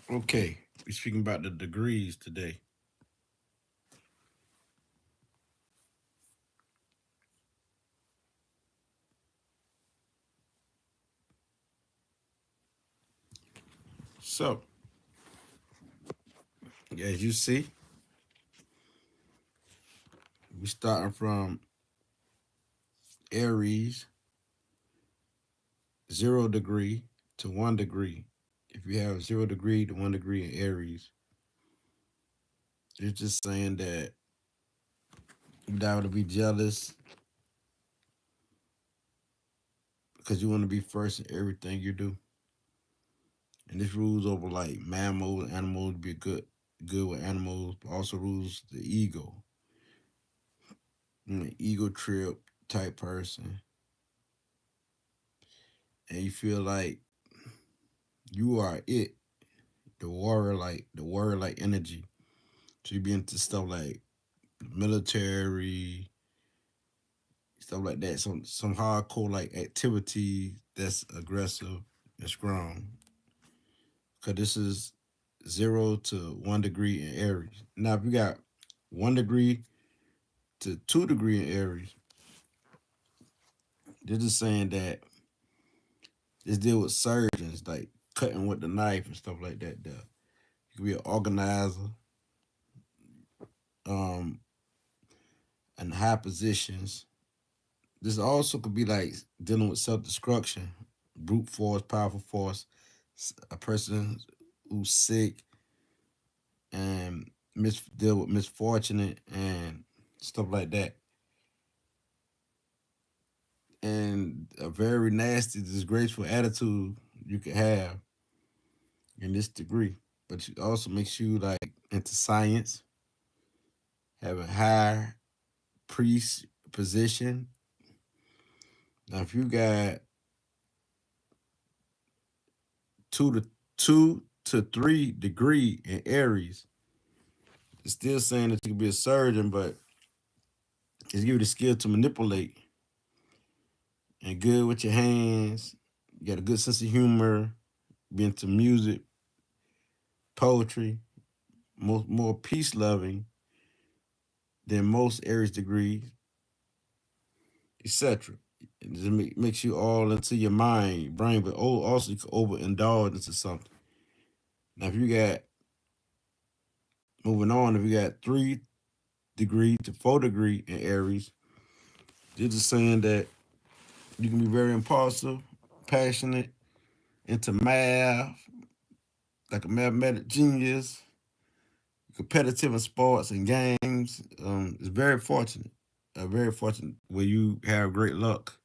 Okay, we're speaking about the degrees today. So, as you see, we're starting from Aries, 0 degree to 1 degree. If you have 0 degree to 1 degree in Aries, it's just saying that you don't to be jealous because you want to be first in everything you do. And this rules over like mammals, animals, be good with animals, but also rules the ego. You're an ego trip type person. And you feel like you are it, the warrior like energy. So you be into stuff like military, stuff like that. Some hardcore like activity that's aggressive and strong. Cause this is 0 to 1 degree in Aries. Now if you got 1 degree to 2 degree in Aries, they're just saying that this deal with surgeons, like cutting with the knife and stuff like that. You could be an organizer, um, in high positions. This also could be like dealing with self destruction, brute force, powerful force, a person who's sick and deal with misfortune and stuff like that. And a very nasty, disgraceful attitude you could have in this degree. But it also makes you like into science, having high priest position. Now, if you got two to 2 to 3 degree in Aries, it's still saying that you can be a surgeon, but it's give you the skill to manipulate and good with your hands. You got a good sense of humor, be into music, poetry, more peace loving than most Aries degrees, etc. It just makes you all into your mind, brain, but also you can overindulge into something. Now, if you got moving on, if you got 3 degree to 4 degree in Aries, they're just saying that you can be very impulsive, passionate, into math, like a mathematic genius, competitive in sports and games. It's very fortunate, very fortunate where you have great luck.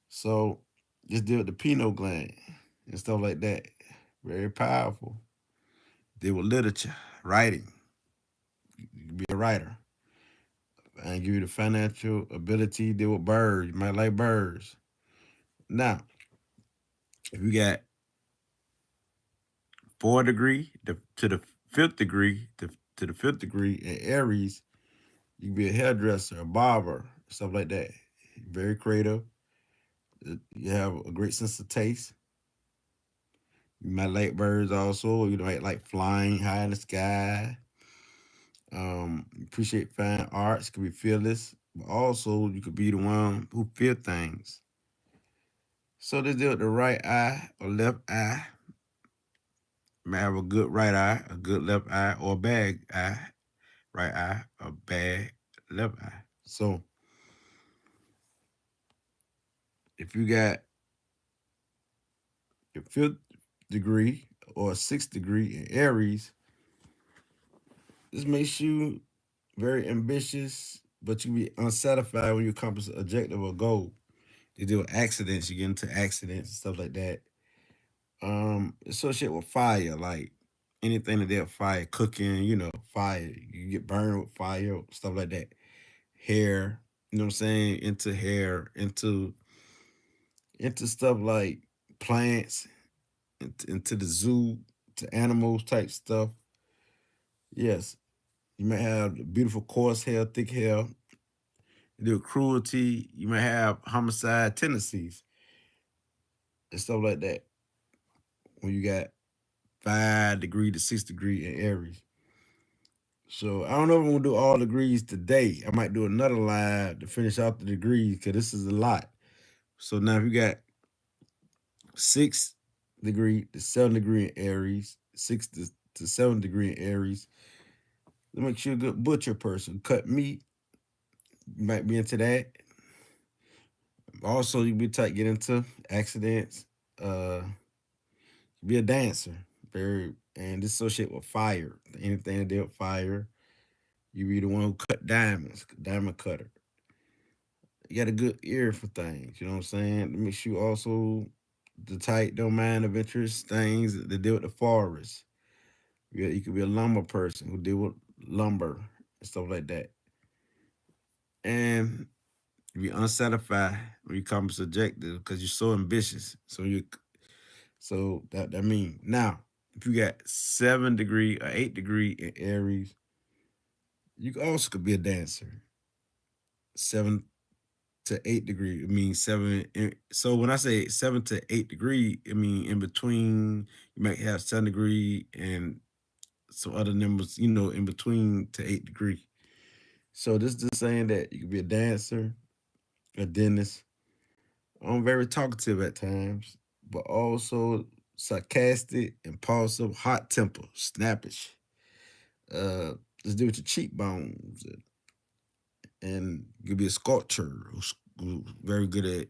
So just deal with the pineal gland and stuff like that. Very powerful. Deal with literature, writing. You can be a writer. And give you the financial ability. Deal with birds. You might like birds. Now, if you got 4 degree to the fifth degree to the fifth degree in Aries, you can be a hairdresser, a barber, stuff like that. Very creative. You have a great sense of taste. You might like birds also. You might like flying high in the sky. Appreciate fine arts. Could be fearless, but also you could be the one who feel things. So this deal with the right eye or left eye. You might have a good right eye, a good left eye, or a bad eye, right eye, a bad left eye. So if you got your fifth degree or sixth degree in Aries, this makes you very ambitious, but you be unsatisfied when you accomplish an objective or goal. You deal with accidents, you get into accidents and stuff like that. Associated with fire, like anything that deal with fire, cooking, fire. You get burned with fire, stuff like that. Hair, you know what I'm saying? Into hair, into stuff like plants, into the zoo, to animals type stuff. Yes, you may have beautiful coarse hair, thick hair. You do cruelty. You may have homicide tendencies and stuff like that. When you got 5 degree to 6 degree in Aries. So I don't know if I'm gonna do all degrees today. I might do another live to finish out the degrees because this is a lot. So now if you got 6 degree to 7 degree in Aries, 6 to 7 degree in Aries, that makes you a good butcher person. Cut meat, you might be into that. Also, you be tight, get into accidents. Uh, be a dancer. Very and this associate with fire. Anything that deal with fire. You be the one who cut diamonds, diamond cutter. You got a good ear for things, you know what I'm saying? It makes you also the type don't mind of interest things that deal with the forest. You could be a lumber person who deal with lumber and stuff like that. And you be unsatisfied when you come subjective because you're so ambitious. So that mean now if you got 7 degree or 8 degree in Aries, you also could be a dancer. 7 to 8 degree, it means seven. So when I say 7 to 8 degree, I mean in between. You might have 7 degree and some other numbers, in between to 8 degree. So this is saying that you could be a dancer, a dentist. I'm very talkative at times, but also sarcastic, impulsive, hot temper, snappish. Uh, let's do with your cheekbones, and you could be a sculptor who's very good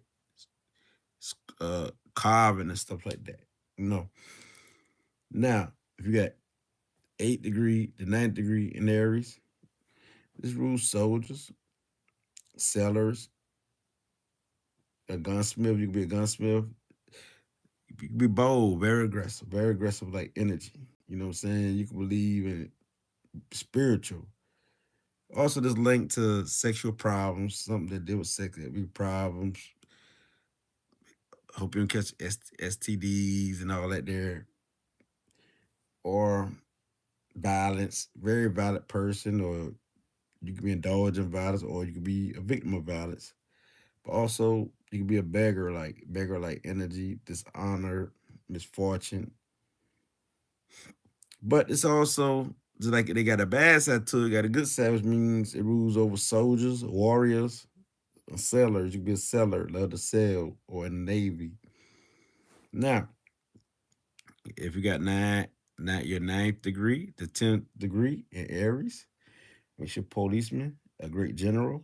at carving and stuff like that. You know. Now, if you got 8 degree to 9 degree in Aries, this rules soldiers, sailors, a gunsmith. You can be a gunsmith. You can be bold, very aggressive like energy. You know what I'm saying? You can believe in spiritual. Also, this link to sexual problems, something that deal with sex, that be problems. Hope you don't catch STDs and all that there. Or violence, very violent person, or you can be indulging in violence, or you can be a victim of violence. But also, you can be a beggar like energy, dishonor, misfortune. But it's also just like they got a bad side to it, got a good side, which means it rules over soldiers, warriors, sailors. You can be a sailor, love to sail, or in the Navy. Now, if you got your 9th degree, the 10th degree in Aries, makes you a policeman, a great general,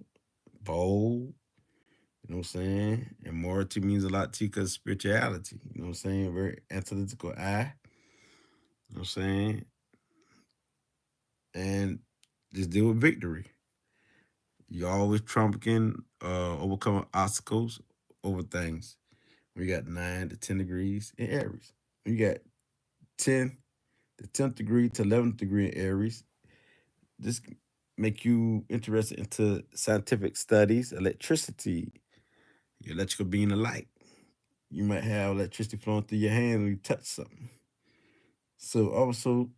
bold. You know what I'm saying? And morality means a lot to you because spirituality. You know what I'm saying? Very analytical eye. You know what I'm saying? And just deal with victory. You always trumping, overcoming obstacles over things. We got 9 to 10 degrees in Aries. We got 10, the 10th degree to 11th degree in Aries. This make you interested into scientific studies, electricity, your electrical being of light. You might have electricity flowing through your hand when you touch something. So also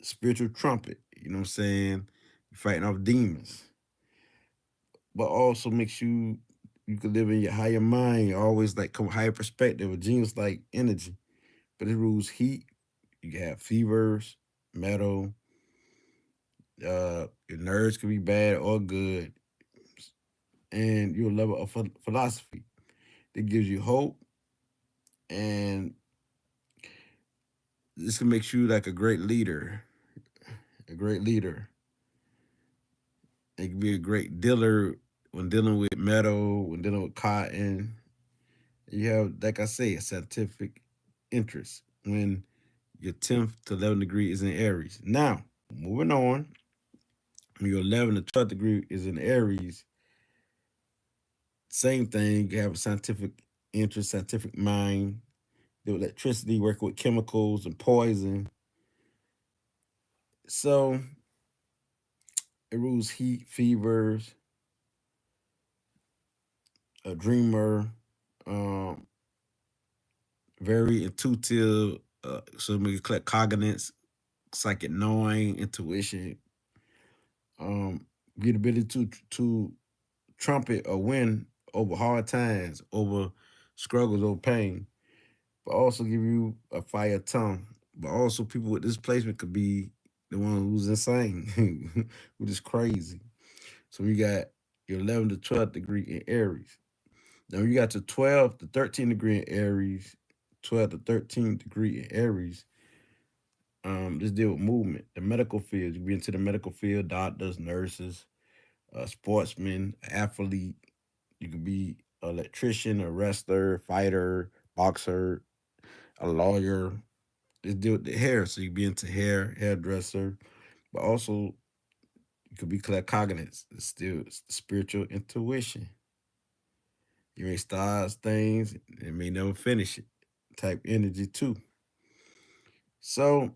spiritual trumpet, you know what I'm saying? You're fighting off demons. But also makes you could live in your higher mind, always like come higher perspective, a genius like energy. But it rules heat. You can have fevers, metal, your nerves could be bad or good. And your level of philosophy that gives you hope, and this can make you like a great leader. A great leader. It can be a great dealer when dealing with metal, when dealing with cotton. You have, like I say, a scientific interest when your 10th to 11th degree is in Aries. Now, moving on, when your 11th to 12th degree is in Aries, same thing. You have a scientific interest, scientific mind, the electricity, working with chemicals and poison. So it rules heat, fevers, a dreamer, um, very intuitive, so we can collect cognites, psychic knowing, intuition, get the ability to trumpet or win over hard times, over struggles, over pain, but also give you a fire tongue, But also people with this placement could be the one who's insane, which is crazy. So you got your 11th to 12th degree in Aries. Now you got your 12th to 13th degree in Aries, 12th to 13th degree in Aries. This deal with movement, the medical field. You be into the medical field, doctors, nurses, sportsmen, athlete. You could be an electrician, a wrestler, fighter, boxer, a lawyer. This deal with the hair, so you be into hair, hairdresser, but also you could be claircognizant. It's still spiritual intuition. You may start things and may never finish it. Type energy too. So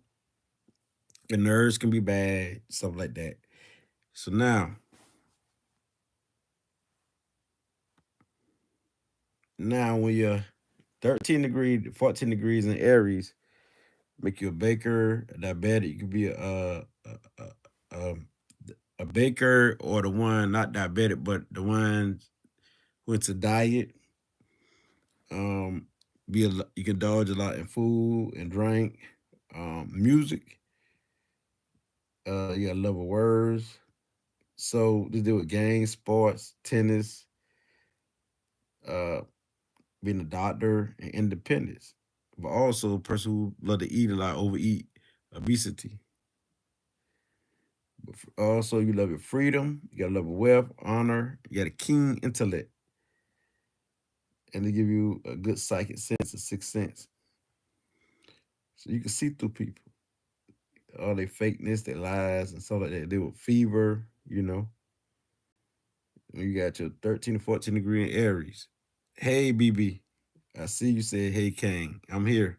the nerves can be bad, stuff like that. So now when you're 13 degrees, 14 degrees in Aries, make you a baker, a diabetic. You could be a, a baker or the one not diabetic, but the one who into diet. Um, you can indulge a lot in food and drink, music. You got a love of words. So to do with games, sports, tennis, uh, being a doctor, and independence. But also a person who love to eat a lot, overeat, obesity. But also you love your freedom, you got a love of wealth, honor, you got a keen intellect, and they give you a good psychic sense, a sixth sense. So you can see through people, all their fakeness, their lies, and stuff like that. They with fever, you know. When you got your 13 to 14 degree in Aries. Hey, BB. I see you said, hey, Kang. I'm here.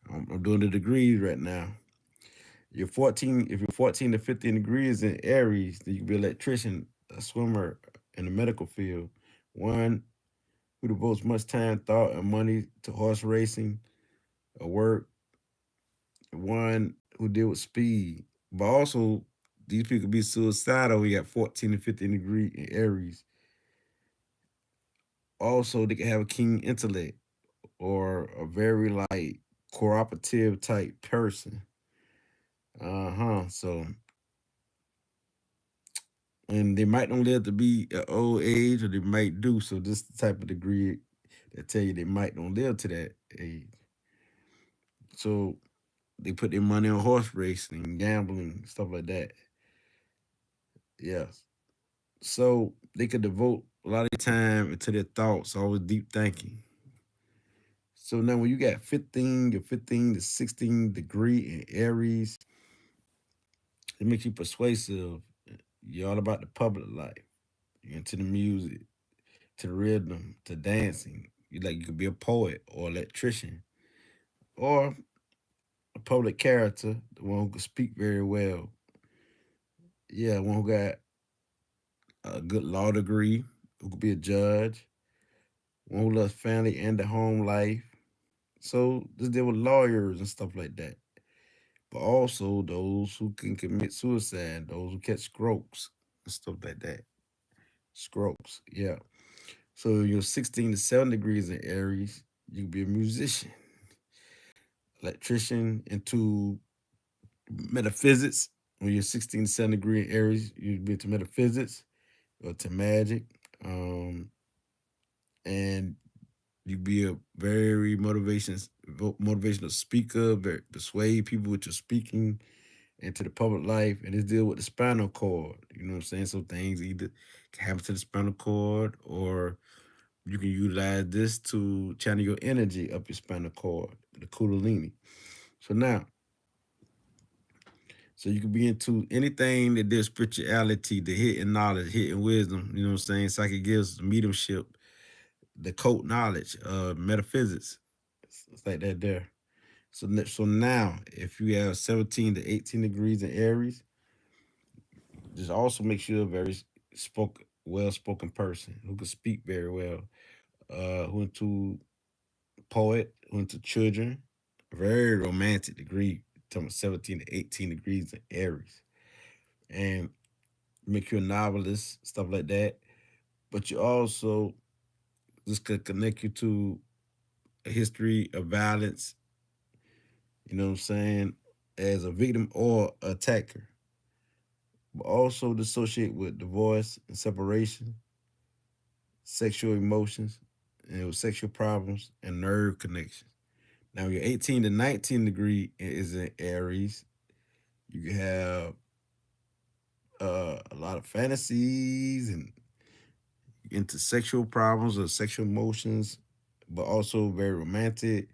I'm doing the degrees right now. You're 14, if you're 14 to 15 degrees in Aries, then you can be an electrician, a swimmer in the medical field. One who devotes much time, thought, and money to horse racing, or work. One who deal with speed. But also, these people could be suicidal. We got 14 to 15 degree in Aries. Also, they can have a keen intellect or a very like cooperative type person. So, and they might not live to be an old age, or they might do. So, this is the type of degree that tell you they might not live to that age. So, they put their money on horse racing, gambling, stuff like that. Yes. So they could devote a lot of time into their thoughts, always deep thinking. So now when you got 15, your 15 to 16 degree in Aries, it makes you persuasive. You're all about the public life. You're into the music, to the rhythm, to dancing. You could be a poet or electrician or a public character, the one who could speak very well. Yeah, one who got a good law degree, who could be a judge, one who loves family and the home life. So just deal with lawyers and stuff like that. But also those who can commit suicide, those who catch strokes and stuff like that. Strokes, yeah. So you're 16 to 7 degrees in Aries, you can be a musician, electrician, into metaphysics. When you're 16 to 7 degree in Aries, you'd be into metaphysics or to magic. Um, and you be a very motivational speaker, very persuade people with your speaking into the public life, and it's deal with the spinal cord. You know what I'm saying? So things either can happen to the spinal cord, or you can utilize this to channel your energy up your spinal cord, the kundalini. So now, so you can be into anything that there's spirituality, the hidden knowledge, hidden wisdom. You know what I'm saying? Psychic gifts, mediumship, the cult knowledge, metaphysics. It's like that there. So now, if you have 17 to 18 degrees in Aries, this also makes you a very well-spoken person who can speak very well. Who into poet, who into children, very romantic degree. Talking about 17 to 18 degrees in Aries, and make you a novelist, stuff like that. But you also this could connect you to a history of violence. you know what I'm saying, as a victim or attacker, but also dissociate with divorce and separation, sexual emotions, and with sexual problems and nerve connections. Now, your 18 to 19 degree is in Aries. You can have a lot of fantasies and into sexual problems or sexual emotions, but also very romantic.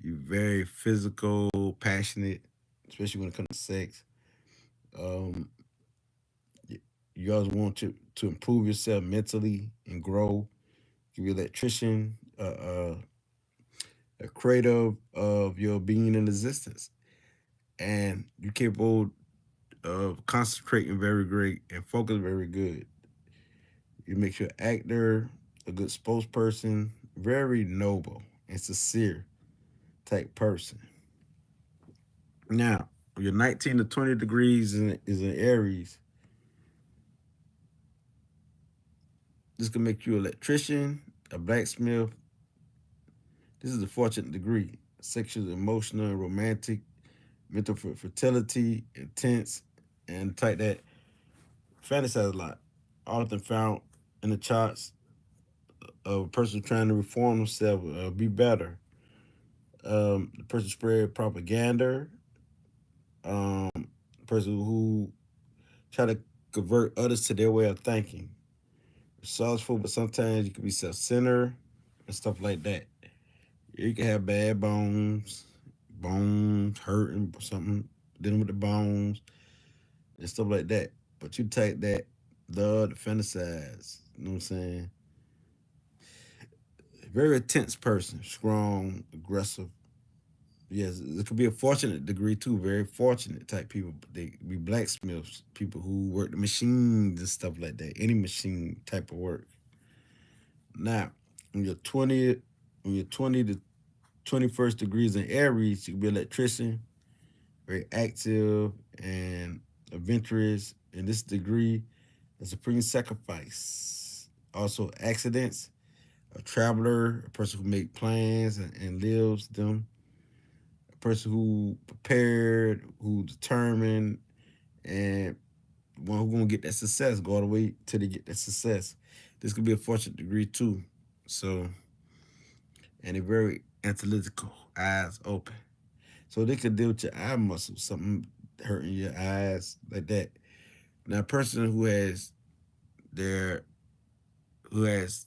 You're very physical, passionate, especially when it comes to sex. Um, you always want to improve yourself mentally and grow. You be an electrician, a creator of your being in existence, and you're capable of concentrating very great and focus very good. You make you an actor, a good spokesperson, very noble and sincere type person. Now, your 19 to 20 degrees is in Aries. This can make you an electrician, a blacksmith. This is a fortunate degree. Sexual, emotional, romantic, mental fertility, intense, and type that fantasize a lot. Often found in the charts of a person trying to reform themselves, be better. The person spread propaganda. The person who try to convert others to their way of thinking. Resourceful, but sometimes you can be self-centered and stuff like that. You can have bad bones hurting or something, dealing with the bones and stuff like that. But you take that, the fantasize, you know what I'm saying? Very intense person, strong, aggressive. Yes, it could be a fortunate degree too, very fortunate type people. They be blacksmiths, people who work the machines and stuff like that, any machine type of work. Now, when you're 20, when you're 20 to 21st degrees in Aries, you can be an electrician, very active and adventurous. In this degree, a supreme sacrifice. Also, accidents, a traveler, a person who makes plans and lives them, a person who prepared, who determined, and one who gonna get that success, go all the way till they get that success. This could be a fortunate degree too. So, and they're very analytical, eyes open. So they could deal with your eye muscles, something hurting your eyes like that. Now, a person their who has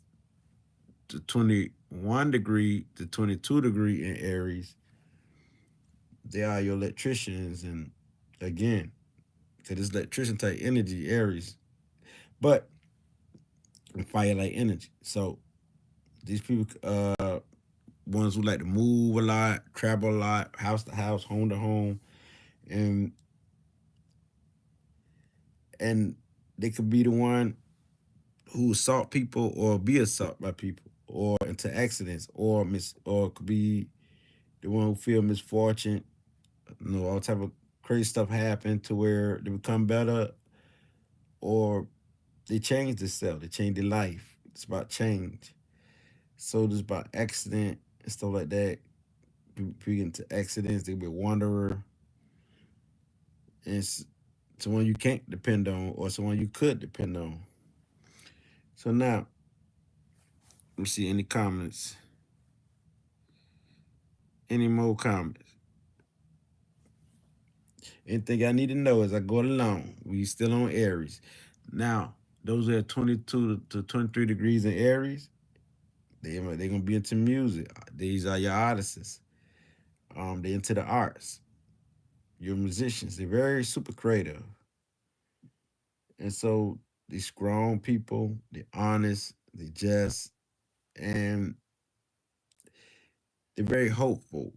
the 21 degree to 22 degree in Aries, they are your electricians, and again, to this electrician type energy, Aries, but fire like energy. So these people, ones who like to move a lot, travel a lot, house to house, home to home, and and they could be the one who assault people or be assaulted by people or into accidents or could be the one who feel misfortune, all type of crazy stuff happen to where they become better or they change themselves, they change their life. It's about change. So it's about accident and stuff like that. People get into accidents, they be a wanderer. And it's someone you can't depend on or someone you could depend on. So now, let me see any comments. Any more comments? Anything I need to know as I go along. We still on Aries. Now, those that are 22 to 23 degrees in Aries, they're going to be into music. These are your artists. They're into the arts. You're musicians. They're very super creative. And so these strong people, they're honest, they're just, and they're very hopeful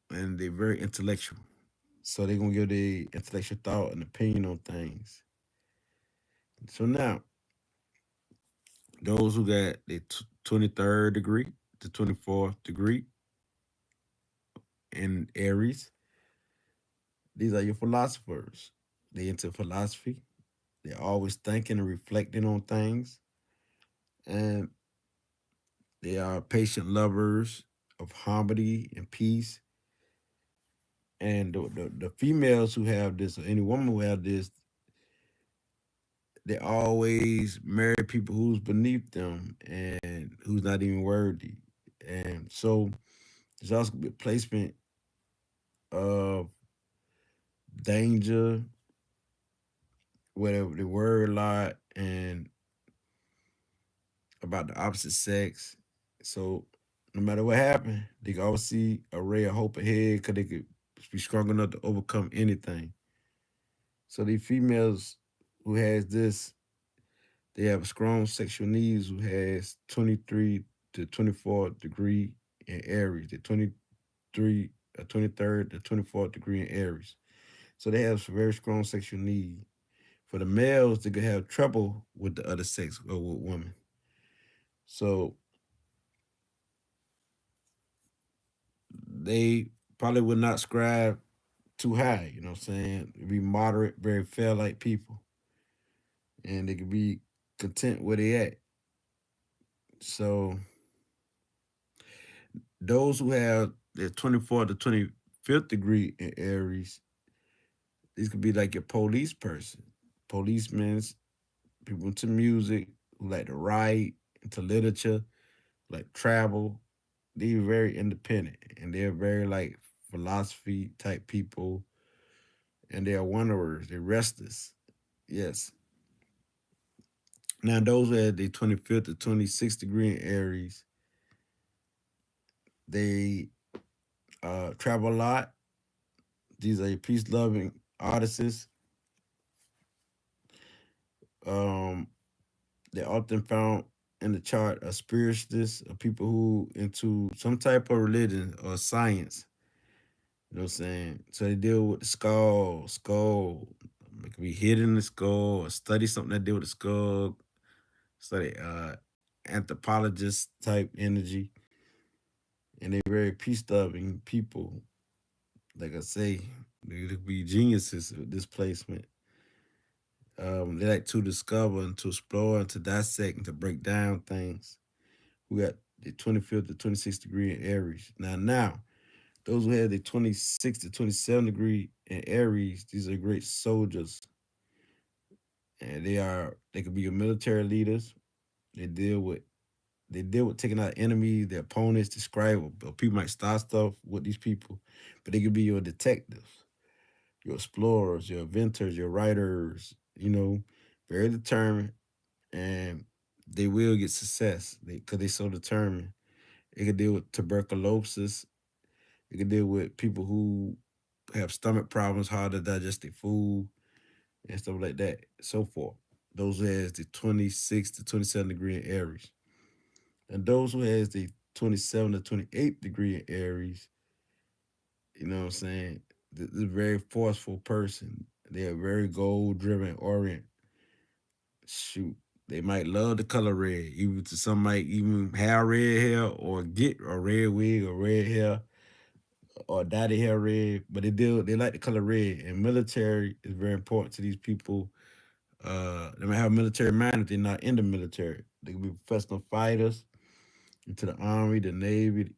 and they're very intellectual. So they're going to give their intellectual thought and opinion on things. So now, those who got the 23rd degree to 24th degree in Aries, these are your philosophers. They into philosophy. They're always thinking and reflecting on things. And they are patient lovers of harmony and peace. And the females who have this, or any woman who have this, they always marry people who's beneath them and who's not even worthy. And so there's also a placement of danger, whatever the word a lot, and about the opposite sex. So no matter what happened, they can always see a ray of hope ahead because they could be strong enough to overcome anything. So these females who has this, they have strong sexual needs who has 23 to 24 degree in Aries, the 23, 23rd to 24th degree in Aries. So they have very strong sexual need. For the males, they could have trouble with the other sex or with women. So they probably would not scribe too high, you know what I'm saying? Be moderate, very fair like people. And they could be content where they at. So those who have the 24th to 25th degree in Aries, these could be like your police person, policemen, people into music, who like to write, into literature, like travel. They're very independent and they're very like philosophy type people, and they are wanderers, they're restless. Yes. Now those who had the 25th to 26th degree in Aries, they travel a lot. These are peace loving artists. Um, they're often found in the chart of spiritualists, or people who into some type of religion or science. You know what I'm saying? So they deal with the skull. It could be hidden in the skull, or study something that deal with the skull. Study anthropologist type energy, and they're very peace loving people. Like I say, they could be geniuses with this placement. They like to discover and to explore and to dissect and to break down things. We got the 25th to 26th degree in Aries. Now, those who have the 26th to 27th degree in Aries, these are great soldiers. And they could be your military leaders. They deal with they deal with taking out enemies, their opponents, describe, or people might start stuff with these people. But they could be your detectives, your explorers, your inventors, your writers, very determined, and they will get success because they so determined. It could deal with tuberculosis. It could deal with people who have stomach problems, hard to digest their food, and stuff like that, so forth. Those who has the 26 to 27 degree in Aries. And those who has the 27 to 28th degree in Aries, you know what I'm saying? This is a very forceful person. They're very goal driven, orient. Shoot. They might love the color red. Even to some might even have red hair or get a red wig or red hair or dye their hair red. But they like the color red. And military is very important to these people. They might have a military mind if they're not in the military. They can be professional fighters into the army, the navy,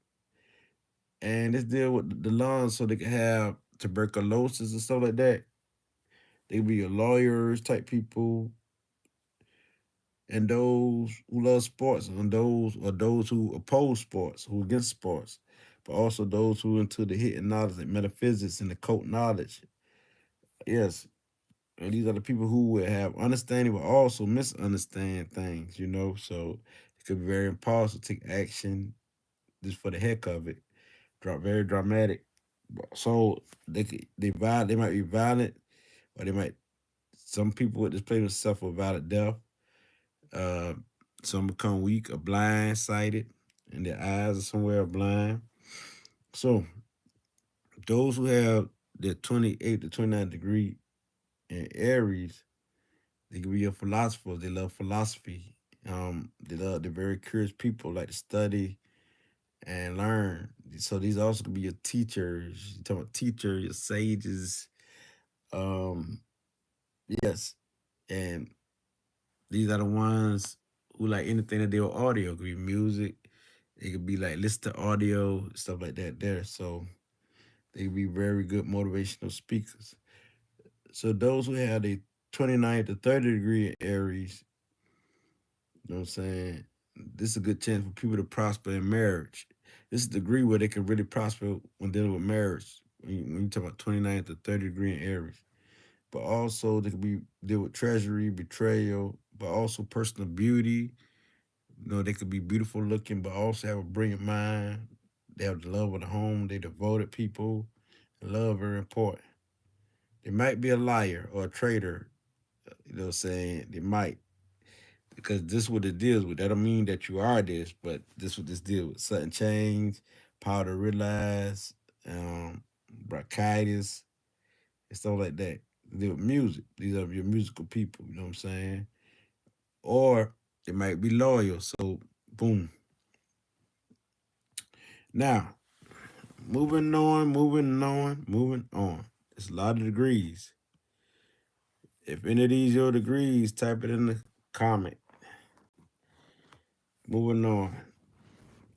and this deal with the lungs so they can have tuberculosis and stuff like that. They can be your lawyers type people, and those who love sports, and those who oppose sports, who against sports, but also those who into the hidden knowledge like metaphysics and the occult knowledge. Yes, and these are the people who will have understanding but also misunderstand things, So it could be very impulsive, take action just for the heck of it. Very dramatic. So they might be violent, or they might some people with this place suffer violent death. Uh, some become weak or blind sighted, and their eyes are somewhere blind. So those who have the 28 to 29 degree in Aries, they can be a philosopher. They love philosophy. They're very curious people, like to study and learn. So these also could be your teachers. You talk about teachers, your sages. Um, yes, and these are the ones who like anything that deal with audio. It could be music. It could be like listen to audio, stuff like that there. So They can be very good motivational speakers. So those who have a 29 to 30 degree in Aries, you know what I'm saying? This is a good chance for people to prosper in marriage. This is the degree where they can really prosper when dealing with marriage. When you talk about 29 to 30 degree in Aries. But also they could be deal with treasury, betrayal, but also personal beauty. You know, they could be beautiful looking, but also have a brilliant mind. They have the love of the home. They devoted people. And love very important. They might be a liar or a traitor. You know what I'm saying? They might. Because this is what it deals with. That don't mean that you are this, but this what this deals with. Sudden change, power to realize, bronchitis, and stuff like that. They deal with music. These are your musical people, you know what I'm saying? Or they might be loyal. So boom. Now, moving on. It's a lot of degrees. If any of these your degrees, type it in the comment. Moving on.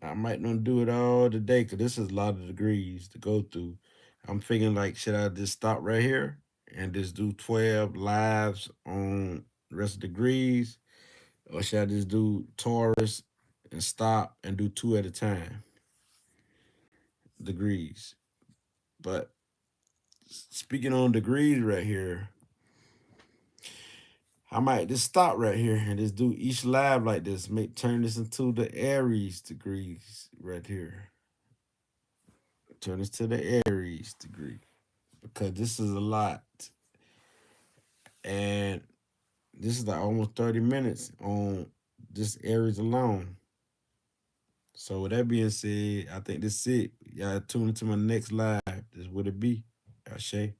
I might not do it all today because this is a lot of degrees to go through. I'm thinking like, should I just stop right here and just do 12 lives on the rest of the degrees? Or should I just do Taurus and stop and do 2 at a time? Degrees. But speaking on degrees right here, I might just stop right here and just do each live like this. Turn this into the Aries degrees right here. Turn this to the Aries degree because this is a lot. And this is like almost 30 minutes on just Aries alone. So with that being said, I think this is it. Y'all tune into my next live. This would it be. Ashe.